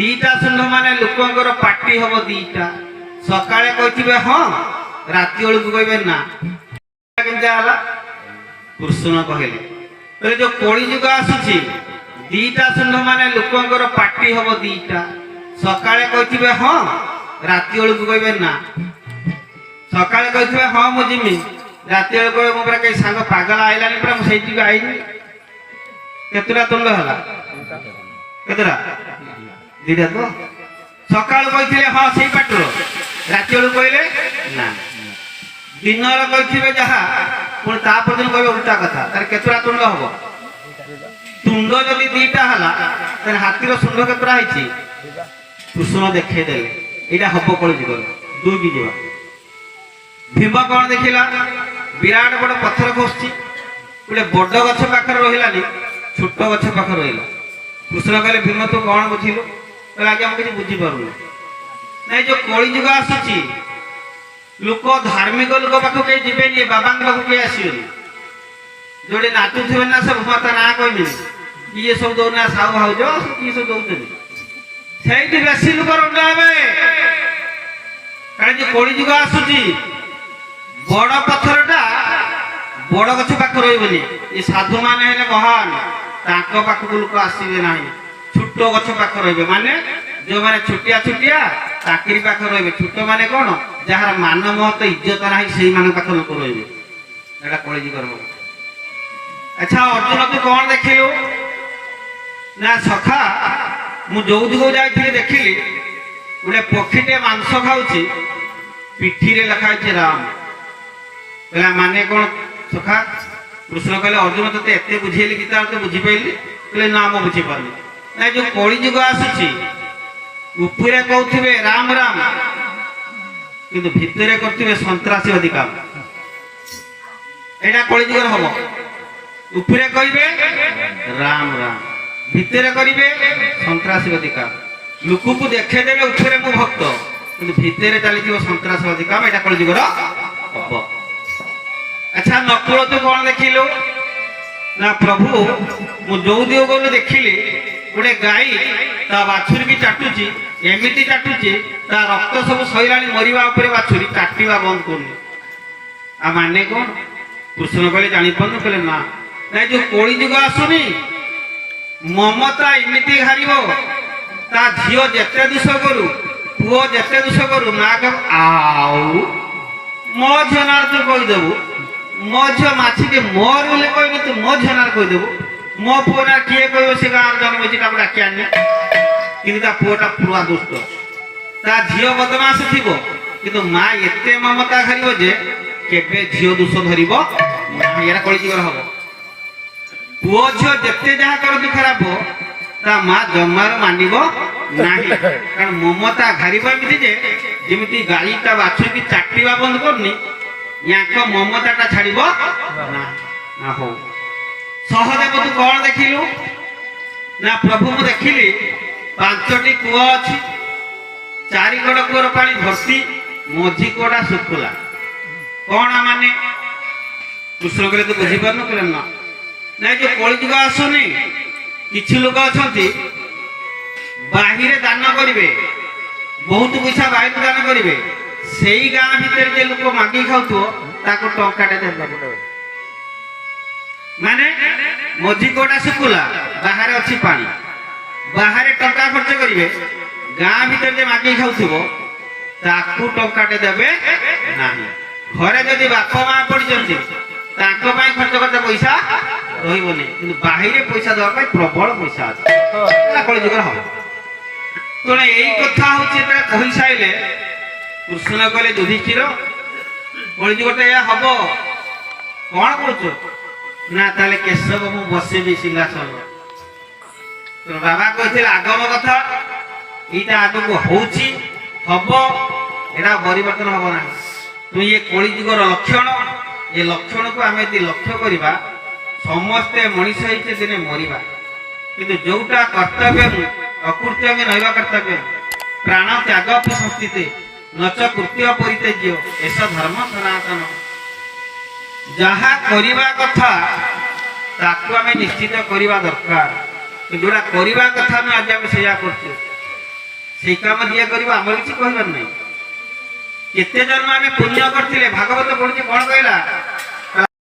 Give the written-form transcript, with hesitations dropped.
दीटा सुंड माने लोकंकर पार्टी हम दीटा सकाळे कहथिबे हां राति बेलू कहबे ना केमता हला कृष्ण कहले बोले जो कली जुग आसुची दीटा सुंड माने लोकंकर पार्टी हम दीटा सकाळे कहथिबे हां राति बेलू कहबे ना सकाळे कहथिबे हां मु जिमी राति बेलू कहबे मो पर कई सांग पागल आइलानी पर मु सेठी आइनी केतरा तुंड हला केतरा दीटा तो सकाळ कहथिले हां सेई पाटरो राति बेलू कहले ना दिन कहथिबे जहा पुणी तापर दिन कहबे उल्टा कथा तार केतरा तुंड हबो तुंड जदि दीटा हला तार हाथीर सुंड केतरा हिची कृष्ण देखे देले एटा हबो कल जुग दुई की जीवा भीम कौन देखिला विराट बड़ पत्थर खसची गोटे बड़ गछ पाखर रहिलानी छोट गछ पाखर रहिला कृष्ण कहले भीम तू कौन बुझिलु कहले आगे हम किसी बुझी पारुनी नहीं जो कली जुग आसुची लोक धार्मिक लोक पाख कहीं जीवेनि बाबा पाख कहीं आसबेनि जोड़े नाचुवे ना सब माता ना कहबे ये सब दौना साहु भाज ये सब दौन से बेसी लोक रंड हे कारण जो कली जुग आसुची बड़ पत्थरटा बड़ गछ पाख रही ये साधु मान महान पाखक लोक आसबे ना छोट गछ पाख रे माने जो माने छुटिया छुटिया चाकरी पाख रे छोट माने कौन जार मान महत इज्जत ना से पाख लोक रे कली जुग अच्छा अर्जुन तू कौन देखिलु ना सखा मु जो दिग जाइए देखिली गोटे पक्षीटे मांस खाऊची पिठी रे लिखाई राम कहला माने कौन सखा कृष्ण कहले अर्जुन ते एते बुझेली गीता तो बुझी पाइली कहले ना मु बुझी पारली ना जो कली जुग आसुची उपरे कहथिबे राम राम किंतु भितरे करथिबे संतरासी अधिकार एटा कली जुग हबो उपरे कहबे राम राम भितरे करिवे संतरासी अधिकार लोक को देखे देबे उपरे मु भक्त किंतु भितरे चली संतरासी अधिकार एटा कली जुग हबो अच्छा नकुल तू कौन देखिलु ना प्रभु मु जो दियो गलो देखिली गोटे गाई ता बाछुरी की चाटुची एमिति चाटुची ता रक्त सब सैलानी मरिबा उपरे बाछुरी काटिबा बंद करनी आ माने कौन कृष्ण कहले जानि पन कहले ना ना जो कली जुग आसुनी ममता एमिति हारिबो ता झियो जेते दुष करू पुओ जेते दुष करू ना कह आउ मो झनार तू कहि देबू मो झ माछी के मोर बोले कहबे तू मो झनार कहि देबू मो पुओना किए कहबो से गार जन्म होची ताको डाकी आनी किंतु ता पुओटा पुरा दुष्ट ता झियो बदमाश थिबो किंतु मा एते ममता हारिबो जे केबे झियो दुष धरिबो यारा कली जुग हबो पुओ झियो जेते जहा करतु खराब ता मा जमार मानिबो नाही कारण ममता घारिबो एमिति जे जेमिति गाई ता बाछुरी की चाटीबा बंद करनी याको ममताटा छाड़िबो ना ना हो सहदेव तू कौन देखिलु ना प्रभु मु देखिली पांचटी कुआ अछि चारि गड़ कुआर पानी भर्ती मझी कोडा सुखला कौन माने कृष्ण कहले तू बुझी पारनु कहले ना ना जो कली जुग आसुनी किछि लोक अछंती बाहिरे दान करिवे बहुत पैसा बाहिर दान करिवे सेई गाँ भीतर जे लोक मागी खाउथो ताको टंकाटे देबे माने मझी कोटा सुकुला बाहर अछि पानी बाहर टंका खर्च करिवे गाँ भीतर जे मागी खाउथबो ताको टंकाटे देबे नाही घरे जदि बाप मां पड़ी जंती ताको पाई खर्च करते पैसा रहिबोनी किंतु बाहिरे पैसा देबा पाई प्रबल पैसा अछि ना कली जुग हो तो एई कथा होछि एटा कहि साइले कृष्ण कहले युधिष्ठिर कली जुगटा या हबो कौन करछ ना ताले केशव मु बसेबी सिंहासन तो बाबा कहथिले आगम कथा एटा आगु होउची हबो एटा परिवर्तन हबो ना तो ये कली जुगर लक्षण ये लक्षण को आमे यदि लक्ष्य करिबा समस्ते मनीष हिचे दिने मरिबा किंतु जोटा कर्तव्य अकृत्य में रहबा कर्तव्य प्राण त्याग संस्थिति नच कृत्य परित्यज्य ऐसा धर्म सनातन जहा करिबा कथा ताकू आमे निश्चित करिबा दरकार जोड़ा करिबा कथा में आज आमे सेया करछु সেই কাম ଯିଏ କରିବ ଆମର କିଛି କହିବାର ନାହିଁ। କେତେ ଜନ୍ମ ଆମେ ପୁଣ୍ୟ କରିଥିଲେ ଭାଗବତ ପଢୁଛେ କଣ